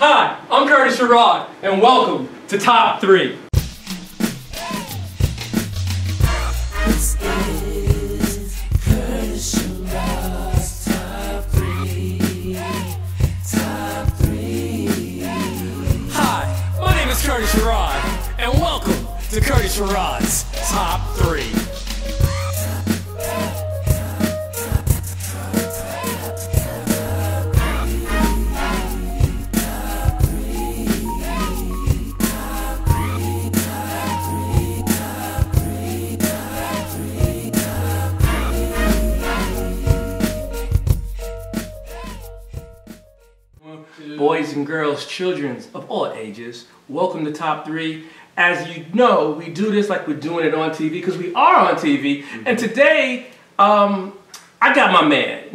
Hi, I'm Curtis Sherrod, and welcome to Top 3. This is Curtis Sherrod's Top 3. Top 3. Hi, my name is Curtis Sherrod, and welcome to Curtis Sherrod's Top 3. Boys and girls, children of all ages, welcome to Top 3. As you know, we do this like we're doing it on TV because we are on TV. And today, I got my man,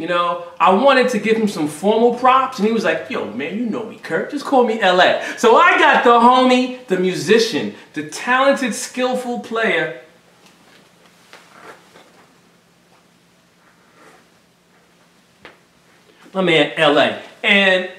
I wanted to give him some formal props and he was like, yo man, you know me, Kurt, just call me LA. So I got the homie, the musician, the talented, skillful player, my man LA. And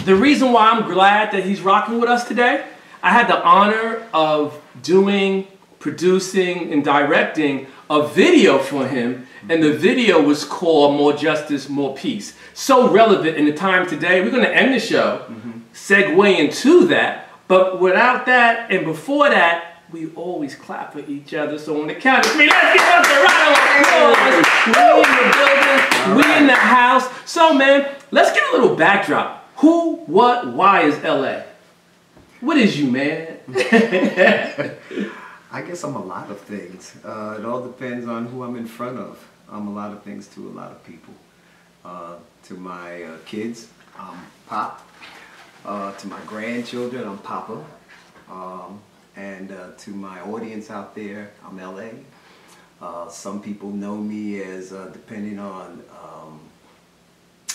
the reason why I'm glad that he's rocking with us today, I had the honor of doing, producing, and directing a video for him, and the video was called More Justice, More Peace. So relevant in the time today. We're going to end the show, segue into that, but without that and before that, we always clap for each other. So on the count of 3, let's give us a round of applause. We in the building, we in the house. So man, let's get a little backdrop. Who, what, why is LA? What is you, man? I guess I'm a lot of things. It all depends on who I'm in front of. I'm a lot of things to a lot of people. To my kids, I'm Pop. To my grandchildren, I'm Papa. And to my audience out there, I'm LA. Some people know me as, depending on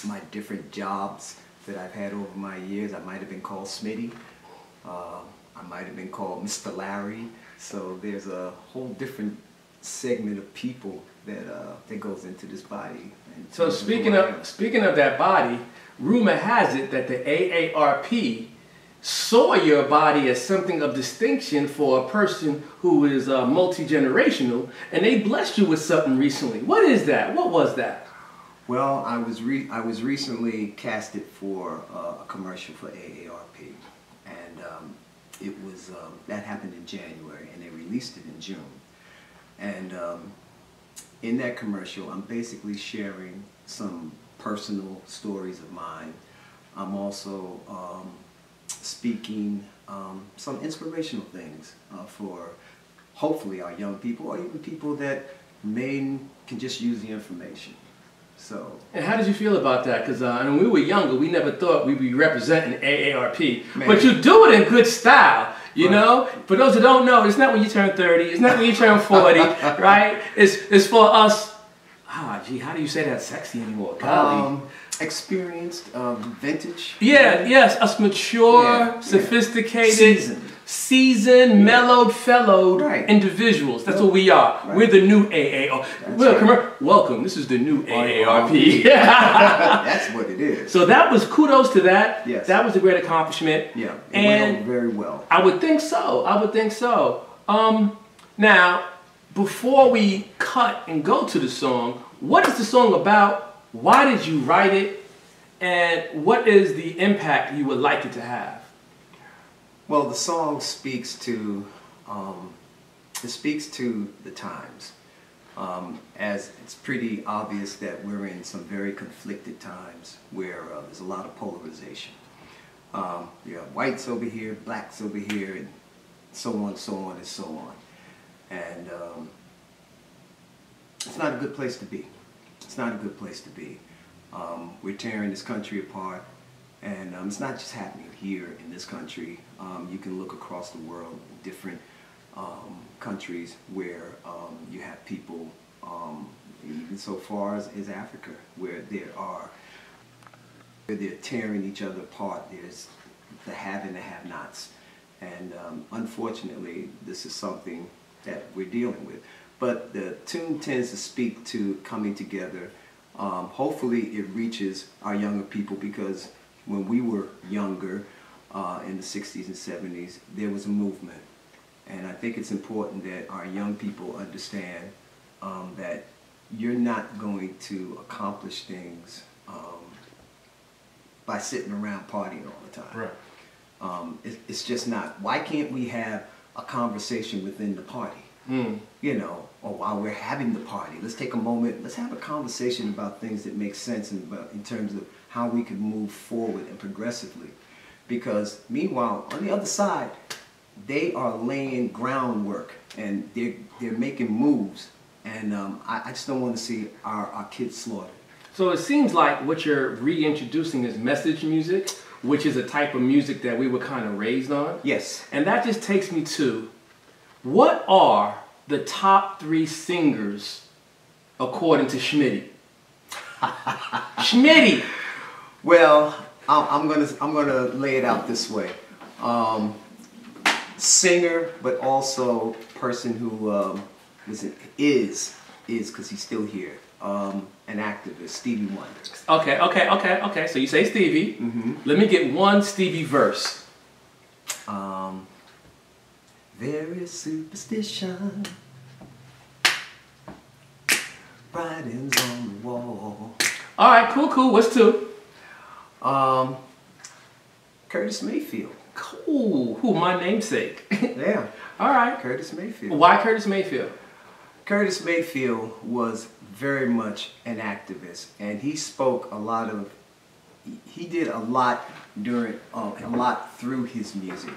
my different jobs that I've had over my years, I might have been called Smitty. I might have been called Mr. Larry. So there's a whole different segment of people that goes into this body. So speaking of that body, rumor has it that the AARP saw your body as something of distinction for a person who is multi-generational, and they blessed you with something recently. What is that? What was that? Well, I was recently casted for a commercial for AARP, and it was that happened in January, and they released it in June. And in that commercial, I'm basically sharing some personal stories of mine. I'm also speaking some inspirational things for hopefully our young people, or even people that can just use the information. So. And how did you feel about that? Because when we were younger, we never thought we'd be representing AARP. Man. But you do it in good style, you know? For those who don't know, it's not when you turn 30, it's not when you turn 40, right? It's for us, gee, how do you say that sexy anymore? Golly. Experienced, vintage. Yeah, yes, us mature, sophisticated, seasoned, mellowed, fellowed individuals. That's what we are. Right. We're the new AARP. Welcome, this is the new AARP. That's what it is. So that was kudos to that. Yes. That was a great accomplishment. Yeah, it went over very well. I would think so. I would think so. Now, before we cut and go to the song, what is the song about? Why did you write it? And what is the impact you would like it to have? Well, the song speaks to the times. As it's pretty obvious that we're in some very conflicted times where there's a lot of polarization. You have whites over here, blacks over here, and so on, so on, and so on. And it's not a good place to be. It's not a good place to be. We're tearing this country apart, and it's not just happening here in this country. You can look across the world, different countries where you have people, even so far as Africa, where they're tearing each other apart. There's the have and the have-nots, and unfortunately, this is something that we're dealing with. But the tune tends to speak to coming together. Hopefully it reaches our younger people, because when we were younger, in the 60s and 70s, there was a movement. And I think it's important that our young people understand that you're not going to accomplish things by sitting around partying all the time. Right. It's just not. Why can't we have a conversation within the party? You know, or while we're having the party, let's take a moment, let's have a conversation about things that make sense in terms of how we can move forward and progressively. Because meanwhile, on the other side, they are laying groundwork and they're making moves, and I just don't want to see our kids slaughtered. So it seems like what you're reintroducing is message music, which is a type of music that we were kind of raised on. Yes. And that just takes me to, what are the top 3 singers according to Schmitty? Schmitty! Well, I'm gonna lay it out this way. Singer, but also person who is because he's still here. An activist, Stevie Wonder. Okay. So you say Stevie. Let me get one Stevie verse. There is superstition, writings on the wall. All right, cool. What's 2? Curtis Mayfield. Cool. Who, my namesake? Yeah. All right. Curtis Mayfield. Why Curtis Mayfield? Curtis Mayfield was very much an activist, and he spoke a lot of, he did a lot during, a lot through his music.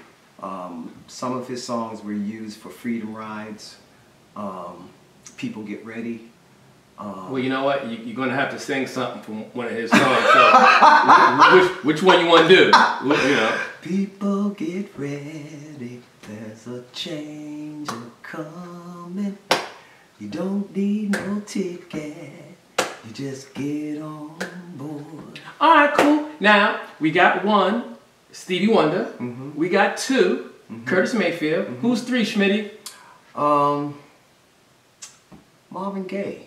Some of his songs were used for freedom rides, People Get Ready. Well, you know what? You're going to have to sing something from one of his songs. So which one you want to do? You know. People get ready, there's a change coming. You don't need no ticket, you just get on board. All right, cool. Now, we got 1, Stevie Wonder. We got 2, Curtis Mayfield. Who's 3, Schmitty? Marvin Gaye.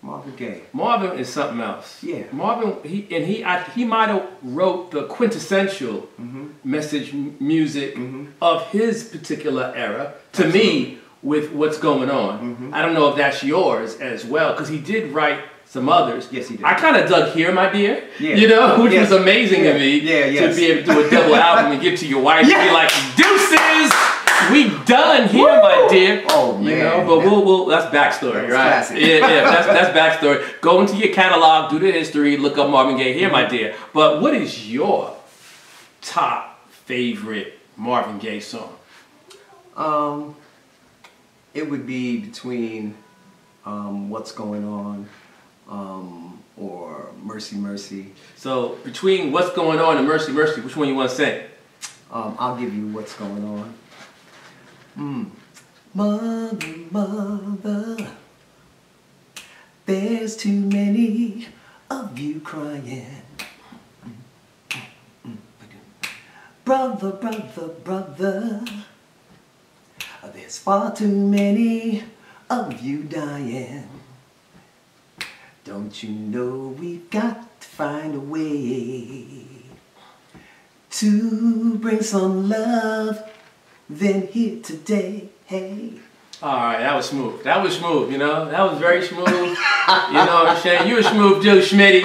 Marvin Gaye. Marvin is something else. Yeah. Marvin, he might have wrote the quintessential message music of his particular era. To me, with what's going on. I don't know if that's yours as well, because he did write some others. Yes, he did. I kind of dug Here, My Dear, Yeah. you know, which was amazing to me. Yes. To be able to do a double album and give to your wife and be like, deuces, we done Here, My Dear. Oh man. You know, but we'll that's backstory, right? Classic. Yeah, that's backstory. Go into your catalog, do the history, look up Marvin Gaye, Here, My Dear. But what is your top favorite Marvin Gaye song? It would be between What's Going On or Mercy Mercy. So between What's Going On and Mercy Mercy, which one you want to sing? I'll give you What's Going On. Mother, mother, there's too many of you crying. Brother, brother, brother, there's far too many of you dying. Don't you know we've got to find a way to bring some love, then here today, hey. All right, that was smooth. That was smooth, you know? That was very smooth. You know what I'm saying? You're a smooth dude, Schmitty.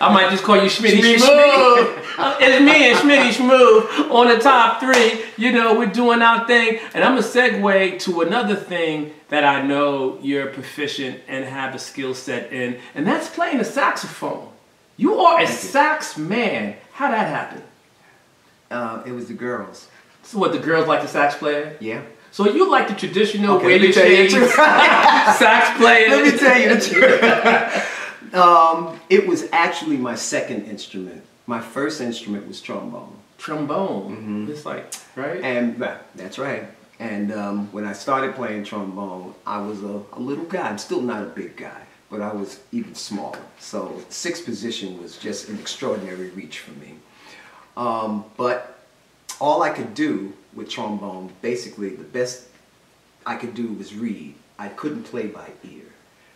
I might just call you Schmitty Smooth. It's me and Schmitty Smooth on the top 3. You know, we're doing our thing. And I'm going to segue to another thing that I know you're proficient and have a skill set in, and that's playing the saxophone. You are a sax man. How'd that happen? It was the girls. So what, the girls like the sax player? Yeah. So you like the traditional Okay, let me tell you the truth. sax player? Let me tell you the truth. It was actually my second instrument. My first instrument was trombone. Trombone. It's like, right? And that's right. And when I started playing trombone, I was a little guy. I'm still not a big guy, but I was even smaller. So 6th position was just an extraordinary reach for me. But all I could do with trombone, basically the best I could do was read. I couldn't play by ear.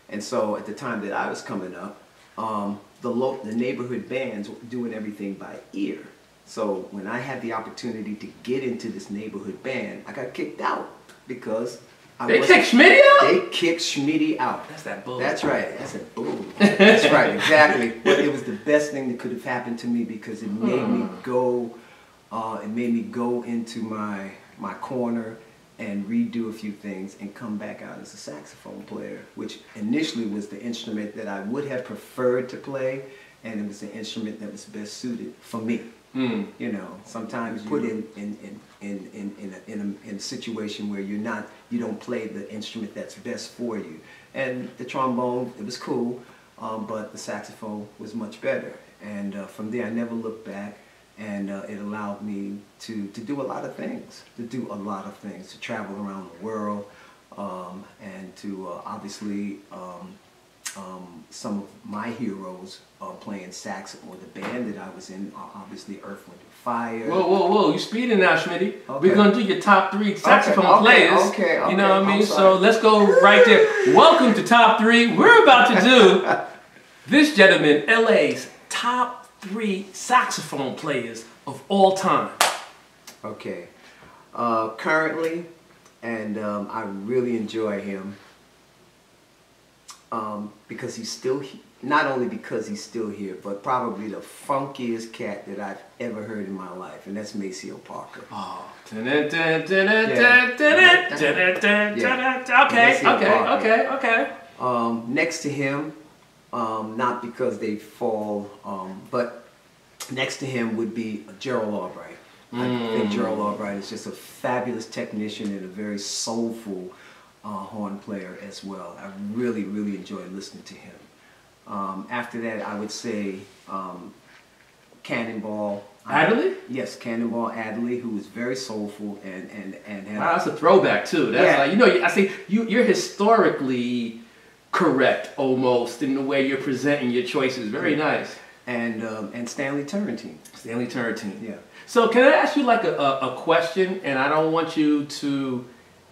And so at the time that I was coming up, the neighborhood bands were doing everything by ear. So when I had the opportunity to get into this neighborhood band, I got kicked out because They kicked Schmitty out? They kicked Schmitty out. That's that bull. That's right. That's a bull. That's right, exactly. But it was the best thing that could have happened to me because it made me go. It made me go into my corner and redo a few things and come back out as a saxophone player, which initially was the instrument that I would have preferred to play, and it was the instrument that was best suited for me. You know, sometimes put in a situation where you don't play the instrument that's best for you. And the trombone, it was cool, but the saxophone was much better. And from there, I never looked back. And it allowed me to do a lot of things, to travel around the world, and to obviously some of my heroes playing sax, or the band that I was in, obviously Earth, Wind & Fire. Whoa, you speeding now, Schmitty. Okay. We're going to do your top 3 saxophone players. Okay, you know what I mean? sorry. So let's go right there. Welcome to top 3. We're about to do this gentleman, LA's top 3 saxophone players of all time. Okay. Currently, and I really enjoy him because he's still not only because he's still here, but probably the funkiest cat that I've ever heard in my life, and that's Maceo Parker. Oh. Okay. Next to him, not because they fall, but next to him would be Gerald Albright. I think Gerald Albright is just a fabulous technician and a very soulful horn player as well. I really, really enjoy listening to him. After that, I would say Cannonball Adderley? Yes, Cannonball Adderley, who was very soulful and had. Wow, that's a throwback too. That's Yeah. like, you know, I say you're historically correct almost in the way you're presenting your choices. Very nice. And Stanley Turrentine. Stanley Turrentine. Yeah. So can I ask you like a question, and I don't want you to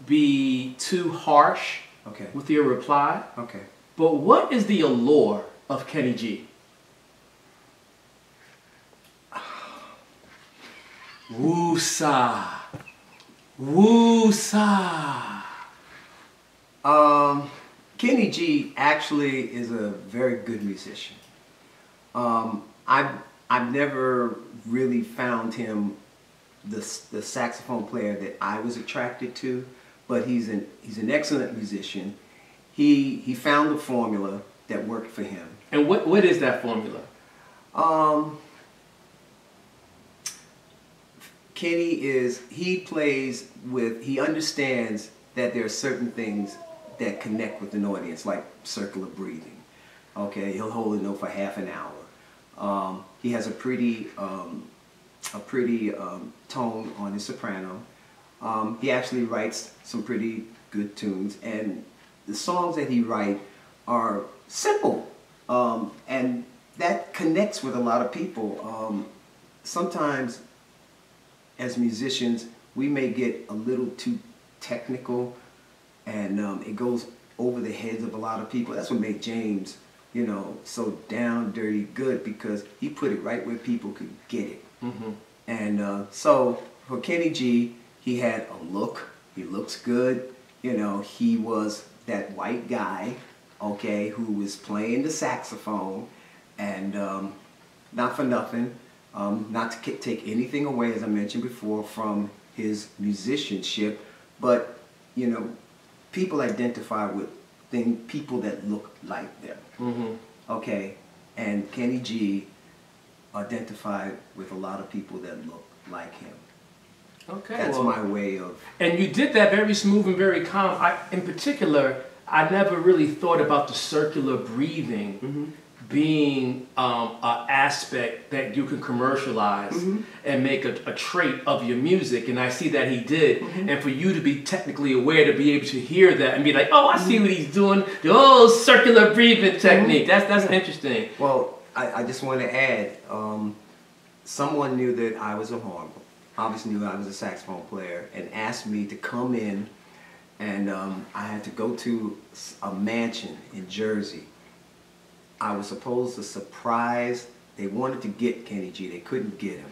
be too harsh Okay. with your reply, Okay. but what is the allure of Kenny G? Woo-sa. Woo-sa. Kenny G actually is a very good musician. I've never really found him the saxophone player that I was attracted to, but he's an excellent musician. He found the formula that worked for him. And what is that formula? Kenny he understands that there are certain things that connect with an audience, like circular breathing. Okay, he'll hold a note for half an hour. He has a pretty tone on his soprano. He actually writes some pretty good tunes, and the songs that he writes are simple, and that connects with a lot of people. Sometimes, as musicians, we may get a little too technical, and it goes over the heads of a lot of people. That's what made James, you know, so down, dirty, good, because he put it right where people could get it. Mm-hmm. And so for Kenny G, he had a look. He looks good. You know, he was that white guy, okay, who was playing the saxophone, and not for nothing, not to take anything away, as I mentioned before, from his musicianship, but, you know, people identify with people that look like them. Mm-hmm. Okay, and Kenny G identified with a lot of people that look like him. Okay, That's my way of. And you did that very smooth and very calm. In particular, I never really thought about the circular breathing being an aspect that you can commercialize and make a trait of your music. And I see that he did. And for you to be technically aware, to be able to hear that and be like, oh, I see what he's doing. The old circular breathing technique. That's interesting. Well, I just want to add, someone knew that I was a horn, obviously knew I was a saxophone player, and asked me to come in, and I had to go to a mansion in Jersey. I was supposed to surprise, they wanted to get Kenny G, they couldn't get him.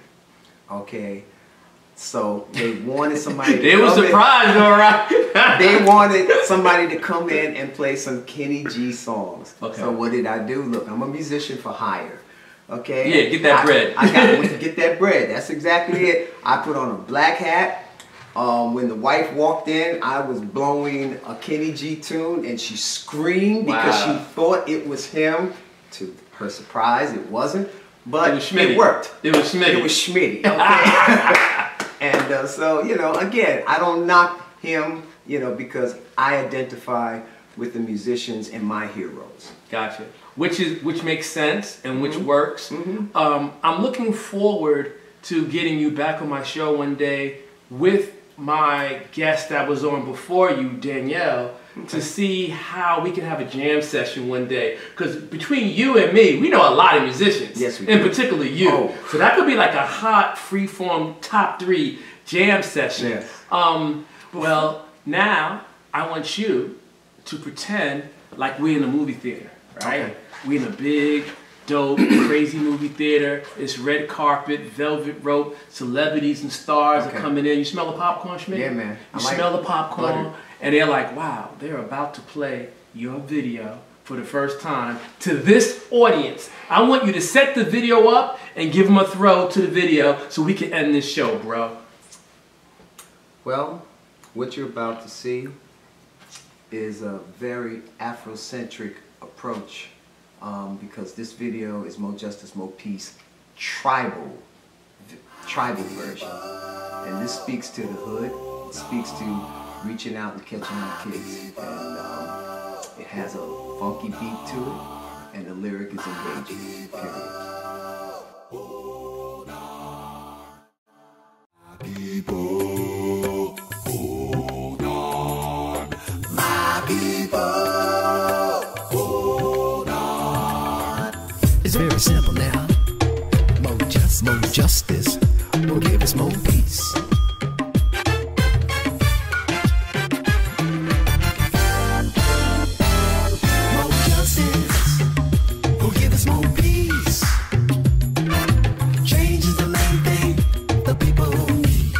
Okay, so they wanted somebody. They were surprised, all right. They wanted somebody to come in and play some Kenny G songs. Okay. So what did I do? Look, I'm a musician for hire. Okay. Yeah, get that bread. I got to get that bread. That's exactly it. I put on a black hat. When the wife walked in, I was blowing a Kenny G tune, and she screamed because she thought it was him. To her surprise, it wasn't. But it worked. It was Schmitty. It was Schmitty. Okay. And so, you know, again, I don't knock him, you know, because I identify with the musicians and my heroes. Gotcha. Which makes sense and which works. I'm looking forward to getting you back on my show one day with my guest that was on before you, Danielle, to see how we can have a jam session one day. Because between you and me, we know a lot of musicians. Yes, we do. And particularly you. Oh. So that could be like a hot, free-form top 3 jam session. Yes. Well, now I want you to pretend like we're in a movie theater, right? Okay. We're in a big, dope, crazy movie theater. It's red carpet, velvet rope, celebrities and stars are coming in. You smell the popcorn, Schmidt? Yeah, man. You smell the popcorn, and they're like, wow, they're about to play your video for the first time to this audience. I want you to set the video up and give them a throw to the video so we can end this show, bro. Well, what you're about to see is a very Afrocentric approach because this video is Mo Justice, Mo Peace tribal version. And this speaks to the hood. It speaks to reaching out and catching our kids. And it has a funky beat to it, and the lyric is engaging, period. People, hold on. My people, hold on. It's very simple now. More justice will give us more peace. More justice will give us more peace. Change is the main thing the people need.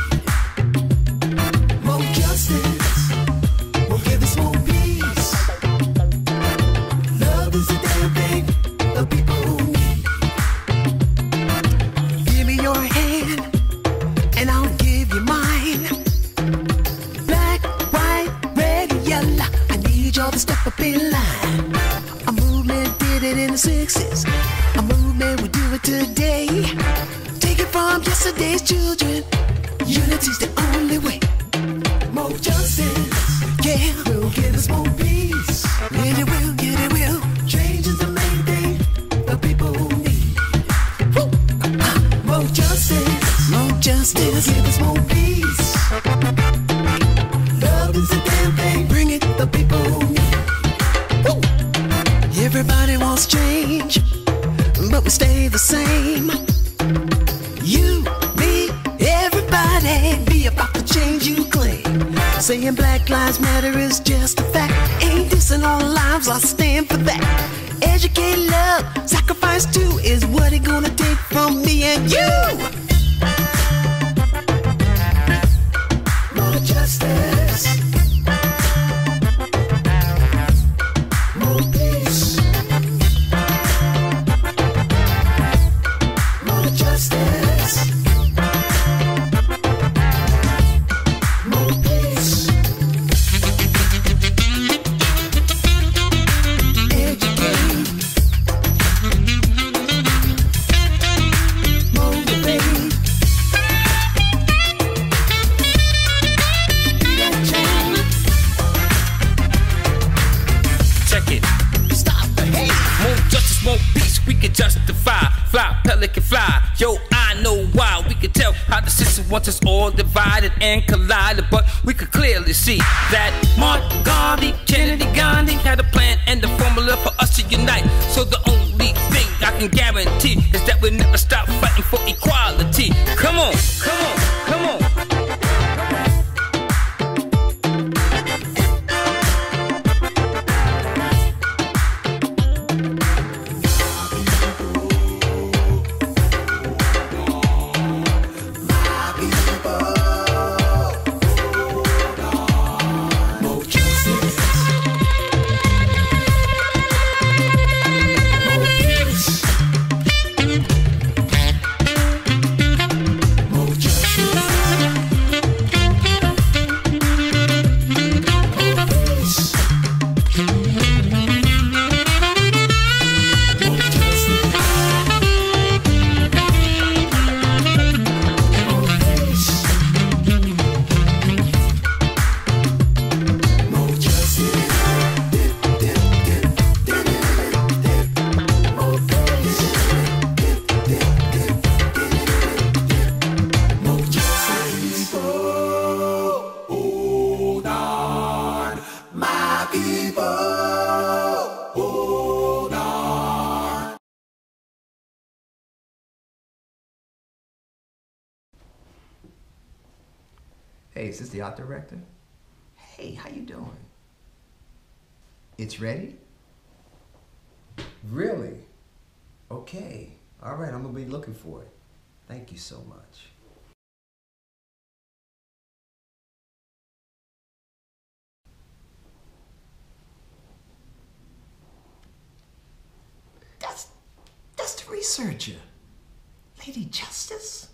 More justice will give us more peace. Love is the damn thing the people need. Give me your hand and I'll give you mine. Black, white, red, yellow, I need y'all to step up in line. A movement did it in the 60s. A movement will do it today. Take it from yesterday's children. Unity's the only way. More justice, yeah, will give us more peace. Yeah, it will, yeah, it will. Change is the main thing the people need. Woo. More justice, will give us more peace. Love is the damn thing, bring it the people need. Woo. Everybody wants change, but we stay the same. You, me, everybody be about the change you claim. Saying Black Lives Matter is just a fact. Ain't dissing all lives, I stand for that. Educate, love, sacrifice too is what it gonna take from me and you. More justice, more peace. More justice, more peace. Educate, motivate. Be that change. Check it. Stop the hate. More justice, more peace, we can justify. Fly, pelican fly. Yo, I know why. We can tell how the system wants us all divided and collided. But we could clearly see that Martin Garvey, Kennedy, Gandhi had a plan and the formula for us to unite. So the only thing I can guarantee is that we'll never stop fighting for equality. Come on, come on, come on. Hey, is this the art director? Hey, how you doing? It's ready? Really? Okay. All right, I'm gonna be looking for it. Thank you so much. That's the researcher. Lady Justice?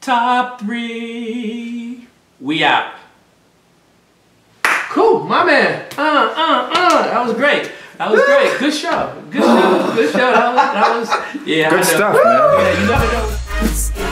Top 3. We out. Cool, my man. That was great. That was great. Good show. Good show. Good show. That was yeah. Good stuff, man. Yeah, you never know.